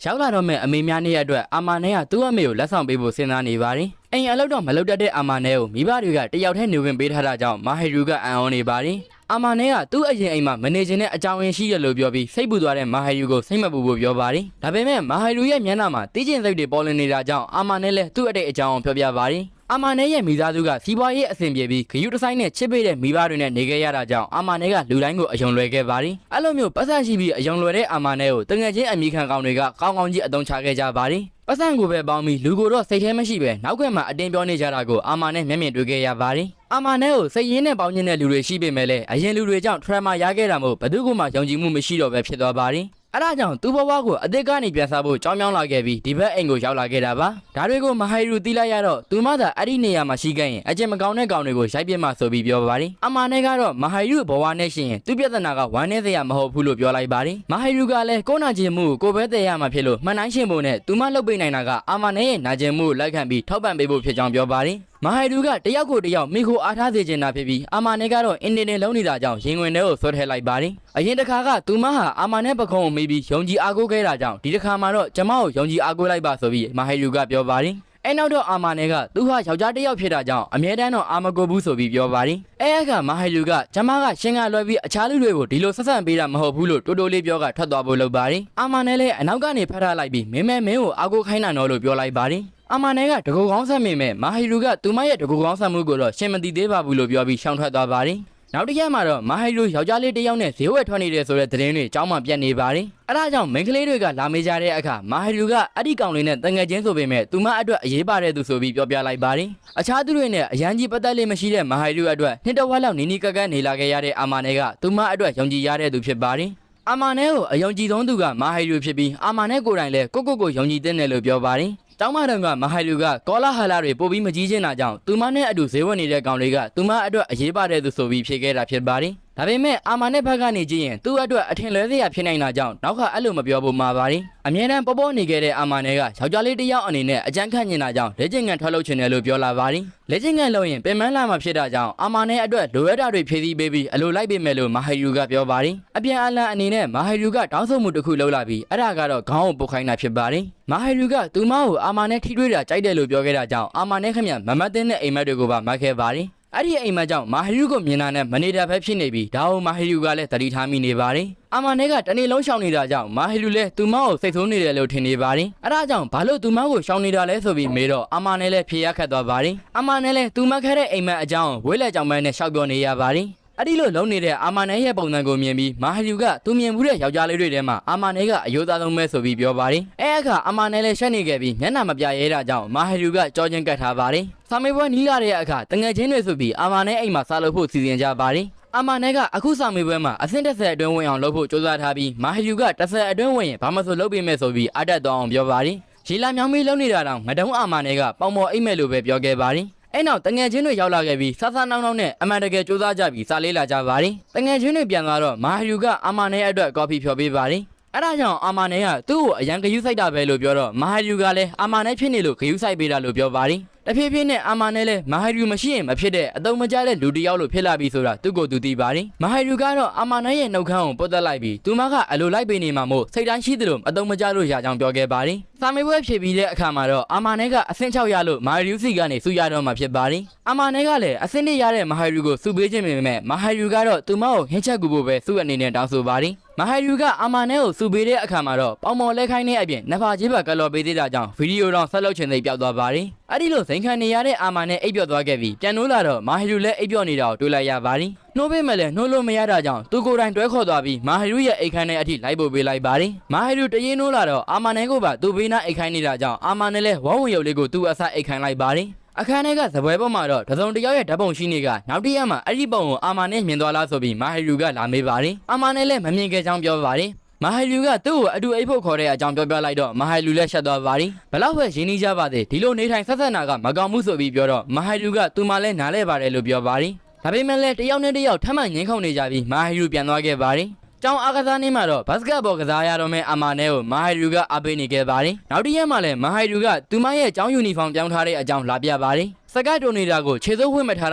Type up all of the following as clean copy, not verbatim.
ရောက်လာတော့မဲ့အမေများနေရအတွက်အာမာနဲကသူ့အမေကိုလက်ဆောင်ပေးဖို့စဉ်းစားနေပါတယ်အိမ်အလုပ်တော့မလုပ်တတ်တဲ့အာမာနဲကိုမိဘတွေကတယောက်တည်းနေဝင်ပေးထားတာကြောင့်မာဟီရူကအံ့ဩနေပါတယ်အာမာနဲကသူ့အရင်အိမ်မှာမနေချင်တဲ့အကြောင်းရင်းရှိတယ်လို့ပြောပြီးစိတ်ပူသွားတဲ့မာဟီရူကိုစိတ်မပူဖို့ပြောပါတယ်ဒါပေမဲ့မာဟီရူရဲ့မျက်နှာမှာတီးကျင်စိတ်တွေပေါ်လွင်နေတာကြောင့်အာမာနဲလည်းသူ့အတိတ်အကြောင်းပြောပြပါတယ်အာမာနဲရဲ့မိသားစုကစီးပွားရေးအဆင်ပြေပြီးဂရုတစိုက်နဲ့ချစ်ပေးတဲ့မိဘတွေနဲ့နေခဲ့ရတာကြောင့်အာမာနဲကလူတိုင်းကိုအယုံလွယ်ခဲ့ပါတယ်အဲ့လိုမျိုးပတ်စံရှိပြီးအယုံလွယ်တဲ့အာမာနဲကိုတငယ်ချင်းအမိခံကောင်တွေကကောင်းကောင်းကြီးအသုံးချခဲ့ကြပါတယ်ပတ်စံကိုပဲပေါင်းပြီးလူကိုတော့စိတ်ထဲမရှိပဲနောက်ခွင့်မှာအတင်းပြောနေကြတာကိုအာမာနဲမျက်မြင်တွေ့ခဲ့ရပါတယ်အာမာနဲကိုစိတ်ရင်းနဲ့ပေါင်းခြင်းတဲ့လူတွေရှိပေမဲ့လည်းအရင်လူတွေကြောင့်ထရမာရခဲ့တာမို့ဘယ်သူမှယုံကြည်မှုမရှိတော့ပဲဖြစ်သွားပါတယ်အဲ့ဒါကြောင့်သူ့ဘဝကိုအသက်ကနေပြန်စားဖို့ကြောင်းမြောင်းလာခဲ့ပြီးဒီဘက်အိမ်ကိုရောက်လာခဲ့တာပါဒါတွေကိုမဟီရူသိလိုက်ရတော့သူမသာအဲ့ဒီနေရာမှာရှိခဲ့ရင်အကျင့်မကောင်းတဲ့ကောင်တွေကိုရိုက်ပြစ်မှဆိုပြီးပြောပါတယ်အမာနဲ့ကတော့မဟီရူဘဝနဲ့ရှိရင်သူ့ပြဿနာကဝမ်းနည်းစရာမဟုတ်ဘူးလို့ပြောလိုက်ပါတယ်မဟီရူကလည်းကိုနာကျင်မှုကိုပဲတည်ရမှာဖြစ်လို့မှန်တိုင်းရှင်ဖို့နဲ့သူမလှုပ်ပေးနိုင်တာကအမာနဲ့ရဲ့နာကျင်မှုကိုလက်ခံပြီးထောက်ပံ့ပေးဖို့ဖြစ်ကြောင်းပြောပါတယ်မဟီရူကတယောက်ကိုတယောက်မိခိုအားထားစေချင်တာဖြစ်ပြီးအာမာနဲ့ကတော့အင်တင်လုံးနေတာကြောင့်ရင်ဝင်ထဲကိုဆွဲထည့်လိုက်ပါတယ်အရင်တစ်ခါကသူမဟာအာမာနဲ့ပခုံးကိုမေးပြီးယုံကြည်အားကိုးခဲ့တာကြောင့်ဒီတစ်ခါမှာတော့ကျမကိုယုံကြည်အားကိုးလိုက်ပါဆိုပြီးမဟီရူကပြောပါတယ်အဲ့နောက်တော့အာမာနဲ့ကသူဟာယောက်ျားတစ်ယောက်ဖြစ်တာကြောင့်အမြဲတမ်းတော့အာမကိုဘူးဆိုပြီးပြောပါတယ်အဲ့အခါမဟီရူကကျမကရှင်ကလွှဲပြီးအခြားလူတွေကိုဒီလိုဆက်ဆံပေးတာမဟုတ်ဘူးလို့တိုးတိုးလေးပြောကထွက်သွားဖို့လုပ်ပါတယ်အာမာနဲ့လည်းအနောက်ကနေဖတ်ထားလိုက်ပြီးမင်းကိုအားကိုးခိုင်းတာနော်လို့ပြောလိုက်ပါတယ်အမာနဲကတကူကောင်းဆက်မိမဲ့မဟီရူကသူမရဲ့တကူကောင်းဆက်မှုကိုတော့ရှင်းမသိသေးပါဘူးလို့ပြောပြီးရှောင်ထွက်သွားပါတယ်နောက်တစ်ရက်မှာတော့မဟီရူယောက်ျားလေးတစ်ယောက်နဲ့ဈေးဝယ်ထွက်နေတယ်ဆိုတဲ့သတင်းတွေအကြောင်းမှပြတ်နေပါတယ်အဲ့ဒါကြောင့်မိန်းကလေးတွေကလာမေးကြတဲ့အခါမဟီရူကအဲ့ဒီကောင်လေးနဲ့တငယ်ချင်းဆိုပေမဲ့သူမအတွက်အရေးပါတဲ့သူဆိုပြီးပြောပြလိုက်ပါတယ်အခြားသူတွေနဲ့အရန်ကြီးပတ်သက်လေးမရှိတဲ့မဟီရူအတွက်နှစ်တစ်ဝက်လောက်နီးနီးကပ်ကပ်နေလာခဲ့ရတဲ့အမာနဲကသူမအတွက်ယုံကြည်ရတဲ့သူဖြစ်ပါတယ်အာမာနဲကိုအယုံကြည်ဆုံးသူကမဟီရူဖြစ်ပြီးအာမာနဲကိုယ်တိုင်လည်းကိုယုံကြည်တဲ့နယ်လို့ပြောပါတယ်တောင်းမတော်ကမဟီရူကကောလာဟာလာတွေပို့ပြီးမကြီးချင်တာကြောင့်သူမနဲ့အတူဈေးဝယ်နေတဲ့ကောင်တွေကသူမအတွက်အရေးပါတဲ့သူဆိုပြီးဖြေခဲ့တာဖြစ်ပါတယ်ဒါပေမဲ့အာမာနဲ့ဘက်ကနေကြည့်ရင်သူ့အတွက်အထင်လွဲစရာဖြစ်နိုင်တာကြောင့်နောက်ကအဲ့လိုမပြောဖို့မှာပါတယ်အမြဲတမ်းပေါ်နေခဲ့တဲ့အာမာနဲ့ကယောက်ျားလေးတစ်ယောက်အနေနဲ့အကြမ်းခတ်နေတာကြောင့်လက်ကျင်ကန်ထွက်လုပ်ချင်တယ်လို့ပြောလာပါတယ်လက်ကျင်ကန်လုပ်ရင်ပင်မလာမှာဖြစ်တာကြောင့်အာမာနဲ့အတွက်လိုအပ်တာတွေဖြည့်ဆည်းပေးပြီးအလိုလိုက်ပေးမယ်လို့မဟီရူကပြောပါတယ်အပြန်အလှန်အနေနဲ့မဟီရူကတောင်းဆိုမှုတစ်ခုလုပ်လာပြီးအဲ့ဒါကတော့ခေါင်းကိုပုတ်ခိုင်းတာဖြစ်ပါတယ်မဟီရူကသူမကိုအာမာနဲ့ထိတွေ့တာကြိုက်တယ်လို့ပြောခဲ့တာကြောင့်အာမာနဲ့ခင်ဗျမမတ်တဲ့အိမ်မက်တွေကိုပါမတ်ခဲ့ပါတယ်အဲ့ဒီအိမ်မက်ကြောင့်မဟီရူကိုမြင်တာနဲ့မနေတာပဲဖြစ်နေပြီးဒါကိုမဟီရူကလည်းတတိထားမိနေပါတယ်အာမာနဲကတနေ့လုံးရှောင်နေတာကြောင့်မဟီရူလည်းသူမကိုစိတ်ဆိုးနေတယ်လို့ထင်နေပါတယ်အဲ့ဒါကြောင့်ဘာလို့သူမကိုရှောင်နေတာလဲဆိုပြီးမေးတော့အာမာနဲလည်းဖြေရခတ်သွားပါတယ်အာမာနဲလည်းသူမခဲ့တဲ့အိမ်မက်အကြောင်းဝေးလက်ကြောင်ပန်းနဲ့ရှောက်ပြောနေရပါတယ်အဲ့ဒီလိုလုံးနေတဲ့အာမာနဲရဲ့ပုံစံကိုမြင်ပြီးမဟီရူကသူမြင်မှုတဲ့ယောက်ျားလေးတွေထဲမှာအာမာနဲကအယိုးသားဆုံးပဲဆိုပြီးပြောပါတယ်အဲ့အခါအာမာနဲလည်းရှက်နေခဲ့ပြီးမျက်နှာမပြရဲတာကြောင့်မဟီရူကကြောချင်းကတ်ထားပါတယ်စာမေးပွဲနီးလာတဲ့အခါတငယ်ချင်းတွေဆိုပြီးအာမာနဲအိမ်မှာစားလို့ဖို့စီစဉ်ကြပါတယ်အာမာနဲကအခုစာမေးပွဲမှာအဆင့်30အတွင်းဝင်အောင်လုပ်ဖို့ကြိုးစားထားပြီးမဟီရူက30အတွင်းဝင်ရင်ဘာမှဆိုလုပ်ပေးမယ်ဆိုပြီးအတက်သွားအောင်ပြောပါတယ်ရီလာမြောင်းပြီးလုပ်နေတာတောင်ငတုံးအာမာနဲကပေါင်ပေါ်အိတ်မဲ့လို့ပဲပြောခဲ့ပါတယ်အဲ့နောက်တငယ်ချင်းတွေရောက်လာခဲ့ပြီးဆဆနောင်းနောင်းနဲ့အမှန်တကယ်စူးစမ်းကြပြီးစာလေးလာကြပါတယ်တငယ်ချင်းတွေပြန်လာတော့မဟီရူကအာမာနဲအတွက်ကော်ဖီဖြော်ပေးပါတယ်အဲ့ဒါကြောင့်အာမာနဲကသူ့ကိုအရန်ဂယုစိုက်တာပဲလို့ပြောတော့မဟီရူကလည်းအာမာနဲဖြစ်နေလို့ဂယုစိုက်ပေးတာလို့ပြောပါတယ်တဖြည်းဖြည်းနဲ့အာမာနဲလည်းမဟီရူမရှိရင်မဖြစ်တဲ့အတုံးမကျတဲ့လူတစ်ယောက်လိုဖြစ်လာပြီဆိုတာသူ့ကိုယ်သူသိပါတယ်မဟီရူကတော့အာမာနဲရဲ့နှုတ်ခမ်းကိုပုတ်တက်လိုက်ပြီးသူမကအလိုလိုက်ပေးနေမှာမို့စိတ်တိုင်းရှိသလိုအတုံးမကျလို့ရကြောင်းပြောခဲ့ပါတယ်စာမေးပွဲဖြေပြီးတဲ့အခါမှာတော့အာမာနဲကအဆင့်6ရလို့မဟီရူစီကနေစုရတော့မှာဖြစ်ပါတယ်အာမာနဲကလည်းအဆင့်1ရတဲ့မဟီရူကိုစုပေးခြင်းပေမဲ့မဟီရူကတော့သူမကိုဟင်းချက်ကူဖို့ပဲစုအနေနဲ့တောင်းဆိုပါတယ်မဟီရူကအာမာနဲကိုစုပေးတဲ့အခါမှာတော့ပေါင်မော်လက်ခိုင်းတဲ့အပြင်နှစ်ဖာကြီးဘက်ကလော်ပေးသေးတာကြောင့်ဗီဒီယိုတော့ဆက်လုပ်ချင်သိပျောက်သွားပါတယ်အဲ့ဒီလိုစိန်ခံနေရတဲ့အာမာနဲ့အိပ်ပျော်သွားခဲ့ပြီးပြန်နိုးလာတော့မဟီရူလည်းအိပ်ပျော်နေတာကိုတွေ့လိုက်ရပါတယ်နှိုးပေးမယ်လဲနှိုးလို့မရတာကြောင့်သူကိုယ်တိုင်တွဲခေါ်သွားပြီးမဟီရူရဲ့အိတ်ခမ်းထဲအထိလိုက်ပို့ပေးလိုက်ပါတယ်မဟီရူတရင်နိုးလာတော့အာမာနဲ့ကိုပါသူ့ဘေးနားအိတ်ခိုင်းနေတာကြောင့်အာမာနဲ့လည်းဝေါဝင်ရုပ်လေးကိုသူ့အဆအိတ်ခိုင်းလိုက်ပါတယ်အခန်းထဲကဇပွဲပေါ်မှာတော့တစုံတယောက်ရဲ့ဓာတ်ပုံရှိနေကနောက်တစ်ရက်မှာအဲ့ဒီပုံကိုအာမာနဲ့မြင်သွားလားဆိုပြီးမဟီရူကလာမေးပါတယ်အာမာနဲ့လည်းမမြင်ခဲ့ကြောင်းပြောပါတယ်မဟီရူကသူ့ကိုအတူအိပ်ဖို့ခေါ်တဲ့အကြောင်းပြောပြလိုက်တော့မဟီရူလည်းရှက်သွားပါတယ်ဘလောက်ပဲရင်းနှီးကြပါသေးဒီလိုနေထိုင်ဆက်ဆက်နာကမကောင်းမှုဆိုပြီးပြောတော့မဟီရူကသူမှလည်းနားလဲပါတယ်လို့ပြောပါတယ်ဒါပေမဲ့လည်းတယောက်နဲ့တယောက်ထပ်မံငင်းခုန်နေကြပြီးမဟီရူပြန်သွားခဲ့ပါတယ်ကျောင်းအားကစားနည်းမှာတော့ဘတ်စကတ်ဘောကစားရတော့မဲ့အာမာနဲကိုမဟီရူကအားပေးနေခဲ့ပါတယ်နောက်တစ်ရက်မှာလည်းမဟီရူကသူမရဲ့ကျောင်းယူနီဖောင်းပြောင်းထားတဲ့အကြောင်းလာပြပါတယ်စကတ်တိုနေတာကိုခြေစိုးဝှက်မထား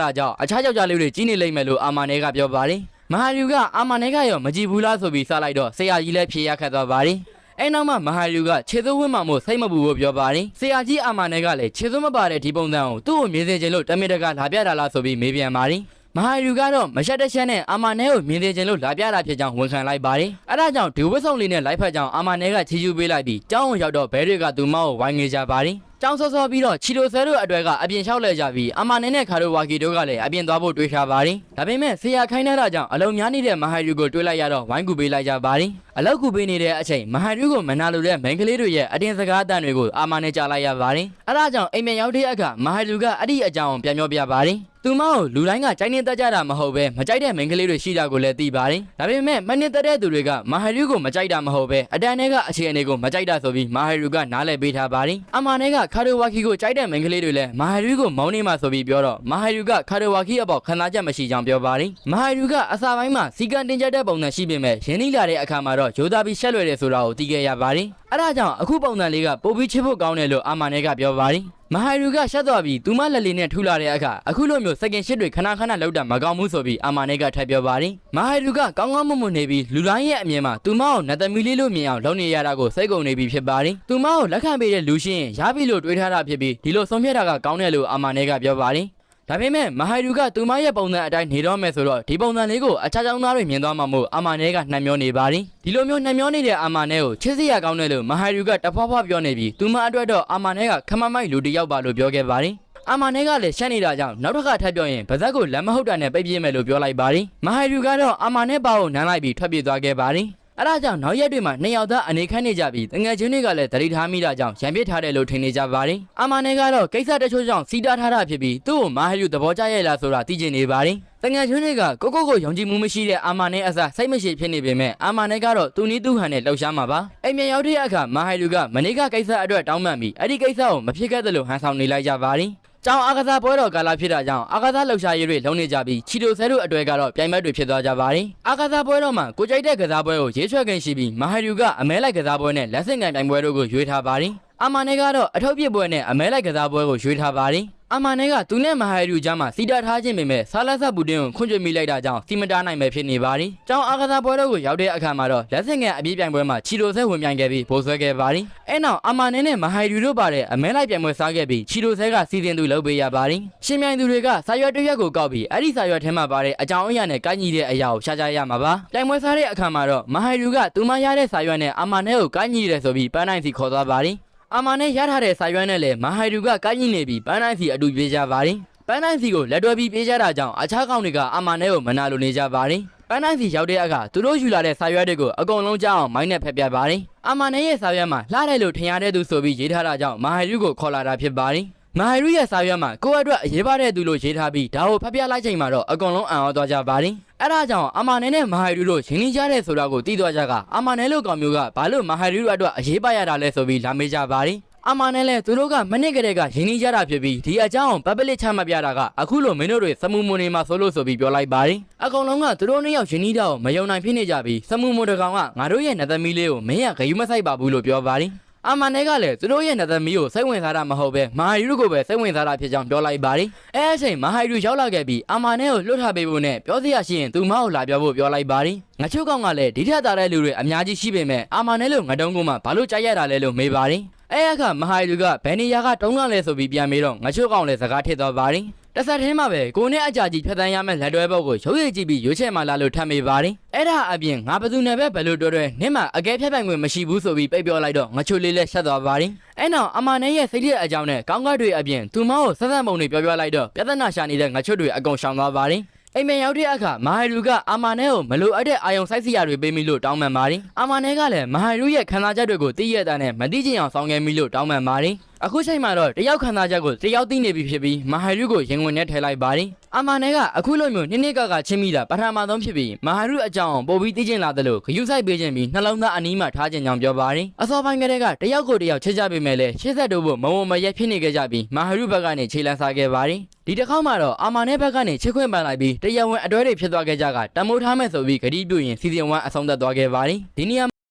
တာကြောင့်အခြားယောက်ျားလေးတွေကြီးနေလိမ့်မယ်လို့အာမာနဲကပြောပါတယ်မဟီရူကအာမာနဲကရောမကြည့်ဘူးလားဆိုပြီးစလိုက်တော့ဆရာကြီးလည်းဖြေရခတ်သွားပါတယ် အဲနောက်မှမဟာလူကခြေသွင်းဝင်းမှမို့စိတ်မပူဖို့ပြောပါတယ်ဆရာကြီးအာမာနဲကလည်းခြေသွင်းမပါတဲ့ဒီပုံစံကိုသူ့ကိုမြင်စေချင်လို့တမင်တကာလာပြတာလားဆိုပြီးမေးပြန်ပါတယ်မဟာလူကတော့မရှက်တရှက်နဲ့အာမာနဲကိုမြင်သိချင်လို့လာပြတာဖြစ်ကြောင်းဝန်ခံလိုက်ပါတယ်။အဲဒါကြောင့်ဒီဝတ်ဆောင်လေးနဲ့လိုက်ဖက်ကြောင်းအာမာနဲကချီးကျူးပေးလိုက်ပြီးကျောင်းကိုရောက်တော့ဘဲတွေကသူမကိုဝိုင်းငေးကြပါတယ်။ကျောင်းစောစောပြီးတော့ချီလိုဆဲတို့အတွက်ကအပြင်လျှောက်လဲကြပြီးအာမာနဲနဲ့ခါရိုဝါကီတို့ကလည်းအပြင်သွားဖို့တွေးထားပါတယ်။ဒါပေမဲ့ဆရာခိုင်းတာကြောင့်အလုံများနေတဲ့မဟာလူကိုတွေးလိုက်ရတော့ဝိုင်းကူပေးလိုက်ကြပါတယ်။အလောက်ကူပေးနေတဲ့အချိန်မဟာလူကိုမနာလိုတဲ့မိန်းကလေးတွေရဲ့အတင်းစကားအတန်တွေကိုအာမာနဲကြားလိုက်ရပါတယ်။အဲဒါကြောင့်အိမ်ပြန်ရောက်တဲ့အခါမဟာလူကအဲ့ဒီအကြောင်းပြန်ပြောပြပါတယ်။သူမကိုလူတိုင်းကကြိုက်နေတတ်ကြတာမဟုတ်ပဲမကြိုက်တဲ့မိန်းကလေးတွေရှိတာကိုလည်းသိပါတယ်။ဒါပေမဲ့မနစ်တဲ့သူတွေကမဟာလူကိုမကြိုက်တာမဟုတ်ပဲအတန်တွေကအခြေအနေကိုမကြိုက်တာဆိုပြီးမဟာလူကနားလည်ပေးထားပါတယ်။အမာနဲကခါရိုဝါကီကိုကြိုက်တဲ့မိန်းကလေးတွေလည်းမဟာလူကိုမောင်းနေမှဆိုပြီးပြောတော့မဟာလူကခါရိုဝါကီအပေါ်ခံစားချက်မရှိကြောင်းပြောပါတယ်။မဟာလူကအစာပိုင်းမှာစီကံတင်ကြတဲ့ပုံစံရှိပေမဲ့ရင်းနှီးလာတဲ့အခါမှာတော့ရိုးသားပြီးရှက်လွယ်တယ်ဆိုတာကိုသိခဲ့ရပါတယ်။အဲဒါကြောင့်အခုပုံစံလေးကပိုပြီးချစ်ဖို့ကောင်းတယ်လို့အမာနဲကပြောပါတယ်။မဟာလူကရှက်သွားပြီးသူမလက်လေးနဲ့ထူလာတဲ့အခါအခုလိုမျိုးစကင်ရှစ်တွေခဏခဏလောက်တာမကောင်းဘူးဆိုပြီးအာမာနဲကထပ်ပြောပါတယ်။မဟာလူကကောင်းကောင်းမွန်မွန်နေပြီးလူတိုင်းရဲ့အမြင်မှာသူမကိုနတ်သမီးလေးလို့မြင်အောင်လုပ်နေရတာကိုစိတ်ကုန်နေပြီဖြစ်ပါတယ်။သူမကိုလက်ခံပေးတဲ့လူရှင်းရပြီလို့တွေးထားတာဖြစ်ပြီးဒီလိုဆုံးဖြတ်တာကကောင်းတယ်လို့အာမာနဲကပြောပါတယ်။ဒါပေမဲ့မဟာလူကသူမရဲ့ပုံစံအတိုင်းနေတော့မယ်ဆိုတော့ဒီပုံစံလေးကိုအခြားကျောင်းသားတွေမြင်သွားမှာမို့အာမာနဲကနှံ့မျောနေပါတယ်။ဒီလိုမျိုးနှံ့မျောနေတဲ့အာမာနဲကိုချစ်စရာကောင်းတယ်လို့မဟာလူကတဖွားဖွားပြောနေပြီးသူမအတွက်တော့အာမာနဲကခမမိုက်လူတစ်ယောက်ပါလို့ပြောခဲ့ပါတယ်။အာမာနဲကလည်းရှက်နေတာကြောင့်နောက်တစ်ခါထပ်ပြောရင်ဗဇက်ကိုလက်မဟုတ်တာနဲ့ပိတ်ပြစ်မယ်လို့ပြောလိုက်ပါတယ်။မဟာလူကတော့အာမာနဲပါကိုနမ်းလိုက်ပြီးထွက်ပြေးသွားခဲ့ပါတယ်။အဲဒါကြောင့်နောက်ရက်တွေမှာနှစ်ယောက်သားအနေခန့်နေကြပြီးတငယ်ချင်းတွေကလည်းတတိထားမိတာကြောင့်ရံပစ်ထားတယ်လို့ထင်နေကြပါတယ်။အာမာနဲကတော့ကိစ္စတချို့ကြောင့်စီးတားထားတာဖြစ်ပြီးသူ့ကိုမဟာလူသဘောကျရဲ့လားဆိုတာသိချင်နေပါတယ်။တငယ်ချင်းတွေကကိုယုံကြည်မှုမရှိတဲ့အာမာနဲအစားစိတ်မရှိဖြစ်နေပေမဲ့အာမာနဲကတော့သူနီးသူဟန်နဲ့လှုပ်ရှားမှာပါ။အိမ်ပြန်ရောက်တဲ့အခါမဟာလူကမနေ့ကကိစ္စအတွက်တောင်းပန်ပြီးအဲ့ဒီကိစ္စကိုမဖြစ်ခဲ့သလိုဟန်ဆောင်နေလိုက်ကြပါတယ်။ကျောင်းအားကစားပွဲတော်ကာလဖြစ်တာကြောင့်အားကစားလှုပ်ရှားရေးတွေလုပ်နေကြပြီးချီတိုဆဲတို့အတွက်ကတော့ပြိုင်ပွဲတွေဖြစ်သွားကြပါတယ်။အားကစားပွဲတော်မှာကိုကြိုက်တဲ့ကစားပွဲကိုရေးဆွဲခင်ရှိပြီးမဟာလူကအမဲလိုက်ကစားပွဲနဲ့လက်ဆင့်ကင်ပြိုင်ပွဲတို့ကိုရွေးထားပါတယ်။အာမာနဲကတော့အထုပ်ပစ်ပွဲနဲ့အမဲလိုက်ကစားပွဲကိုရွေးထားပါတယ်။အာမာနဲကသူနဲ့မဟာလူကြားမှာစီတာထားခြင်းပေမဲ့ဆာလက်ဆက်ဘူတင်ကိုခွင့်ပြုမိလိုက်တာကြောင့်စီမတားနိုင်ပဲဖြစ်နေပါတယ်။ကျောင်းအားကစားပွဲတော်ကိုရောက်တဲ့အခါမှာတော့လက်ဆင့်ကန်အပြေးပြိုင်ပွဲမှာချီတိုဆဲဝင်ပြိုင်ခဲ့ပြီးဗိုလ်ဆွဲခဲ့ပါတယ်။အဲနောက်အာမာနဲနဲ့မဟာလူတို့ပါတဲ့အမဲလိုက်ပြိုင်ပွဲစားခဲ့ပြီးချီတိုဆဲကစီစဉ်သူလုပ်ပေးရပါတယ်။ရှင်ပြိုင်သူတွေကစာရွက်တစ်ရွက်ကိုကောက်ပြီးအဲ့ဒီစာရွက်ထဲမှာပါတဲ့အကြောင်းအရာနဲ့ကိုက်ညီတဲ့အရာကိုရှာကြရမှာပါ။ပြိုင်ပွဲစားတဲ့အခါမှာတော့မဟာလူကသူမရတဲ့စာရွက်နဲ့အာမာနဲကိုကိုက်ညီတယ်ဆိုပြီးပန်းနိုင်စီခေါ်သွားပါတယ်။အာမာနဲရထားတဲ့စာရွက်နဲ့လည်းမဟာလူကကိုက်ညီနေပြီးပန်းနိုင်စီအတူပြေးကြပါတယ်။ပန်းနိုင်စီကိုလက်တွဲပြီးပြေးကြတာကြောင့်အခြားကောင်တွေကအာမာနဲကိုမနာလိုနေကြပါတယ်။ပန်းနိုင်စီရောက်တဲ့အခါသူတို့ယူလာတဲ့စာရွက်တွေကိုအကုန်လုံးကြားအောင်မိုင်းနဲ့ဖက်ပြပါတယ်။အာမာနဲရဲ့စာရွက်မှာလှတယ်လို့ထင်ရတဲ့သူဆိုပြီးရေးထားတာကြောင့်မဟာလူကိုခေါ်လာတာဖြစ်ပါတယ်။မဟာလူရဲ့စာရွက်မှာကိုယ့်အတွက်အရေးပါတဲ့သူလို့ရေးထားပြီးဒါကိုဖတ်ပြလိုက်ချိန်မှာတော့အကုန်လုံးအံ့ဩသွားကြပါတယ်။အဲဒါကြောင့်အာမာနဲနဲ့မဟာလူတို့ရင်းနှီးကြတဲ့ဆိုတာကိုသိသွားကြကအာမာနဲလို့ကောင်မျိုးကဘာလို့မဟာလူတို့အတွက်အရေးပါရတာလဲဆိုပြီးလာမေးကြပါတယ်။အာမာနဲလည်းသူတို့ကမနစ်ကလေးကရင်းနှီးကြတာဖြစ်ပြီးဒီအကြောင်းပပလစ်ချမပြတာကအခုလိုမင်းတို့တွေစမှုမွန်နေမှာဆိုလို့ဆိုပြီးပြောလိုက်ပါတယ်။အကောင်လုံးကသူတို့နှစ်ယောက်ရင်းနှီးတာကိုမယုံနိုင်ဖြစ်နေကြပြီးစမှုမွန်တကောင်ကငါတို့ရဲ့နတ်သမီးလေးကိုမင်းကဂယုမဆိုင်ပါဘူးလို့ပြောပါတယ်။အာမာနဲကလည်းသူတို့ရဲ့နတ်သမီးကိုစိတ်ဝင်စားတာမဟုတ်ပဲမဟာယူကိုပဲစိတ်ဝင်စားတာဖြစ်ကြောင်းပြောလိုက်ပါတယ်။အဲအချိန်မဟာယူရောက်လာခဲ့ပြီးအာမာနဲကိုလွှတ်ထားပေးဖို့နဲ့ပြောစရာရှိရင်သူမကိုလာပြောဖို့ပြောလိုက်ပါတယ်။ငါချုပ်ကောင်ကလည်းဒီထက်သာတဲ့လူတွေအများကြီးရှိပေမဲ့အာမာနဲလို့ငတုံးကမှဘာလို့ကြိုက်ရတာလဲလို့မေးပါတယ်။အဲအခါမဟာယူကဘယ်နေရာကတုံးကလဲဆိုပြီးပြန်မေးတော့ငါချုပ်ကောင်လည်းစကားထစ်သွားပါတယ်။တဆက်သေးမှာပဲကိုနဲ့အကြာကြီးဖြတ်တန်းရမယ့်လက်တွဲပုတ်ကိုရုပ်ရည်ကြည့်ပြီးရွေးချယ်မှလာလို့ထပ်မေးပါတယ်။အဲ့ဒါအပြင်ငါဘသူနဲ့ပဲဘယ်လိုတွဲနင်းမှာအကဲဖြတ်ပိုင်ခွင့်မရှိဘူးဆိုပြီးပိတ်ပြောလိုက်တော့ငါချိုလေးလည်းဆက်သွားပါတယ်။အဲ့နောက်အမာနဲရဲ့စိတ်ရအကြောင်းနဲ့ကောင်းကတ်တွေအပြင်သူမကိုဆက်ဆက်ပုံတွေပြောလိုက်တော့ပြဿနာရှာနေတဲ့ငါချိုတွေအကုန်ရှောင်သွားပါတယ်။အိမ်မရောက်တဲ့အခါမဟာလူကအာမာနဲကိုမလိုအပ်တဲ့အာယုံစိုက်စရာတွေပေးမိလို့တောင်းပန်ပါတယ်။အာမာနဲကလည်းမဟာလူရဲ့ခံစားချက်တွေကိုသိရတဲ့နဲ့မသိချင်အောင်ဆောင်ခဲ့မိလို့တောင်းပန်ပါတယ်။အခုချိန်မှာတော့တယောက်ခံစားချက်ကိုတယောက်သိနေပြီဖြစ်ပြီးမဟာလူကိုရင်ဝင်နဲ့ထည့်လိုက်ပါတယ်။အာမာနဲကအခုလိုမျိုးနှစ်ကချင်းမိတာပထမဆုံးဖြစ်ပြီးမဟာလူအကြောင်းပို့ပြီးသိချင်လာတယ်လို့ဂယုစိုက်ပေးခြင်းပြီးနှလုံးသားအနီးမှာထားခြင်းကြောင့်ပြောပါတယ်။အစောပိုင်းကတည်းကတယောက်ကိုတယောက်ချစ်ကြပေမဲ့လည်းရှေ့ဆက်တို့ဖို့မဝမရက်ဖြစ်နေကြပြီးမဟာလူဘက်ကနေခြေလန်းစားခဲ့ပါတယ်။ဒီတစ်ခေါက်မှာတော့အာမာနဲဘက်ကနေချစ်ခွင့်ပန်လိုက်ပြီးတရားဝင်အတွဲတွေဖြစ်သွားခဲ့ကြကတမိုးထားမဲ့ဆိုပြီးဂတိပြုရင်စီဇန်1အဆုံးသတ်သွားခဲ့ပါတယ်။ဒီနေရာ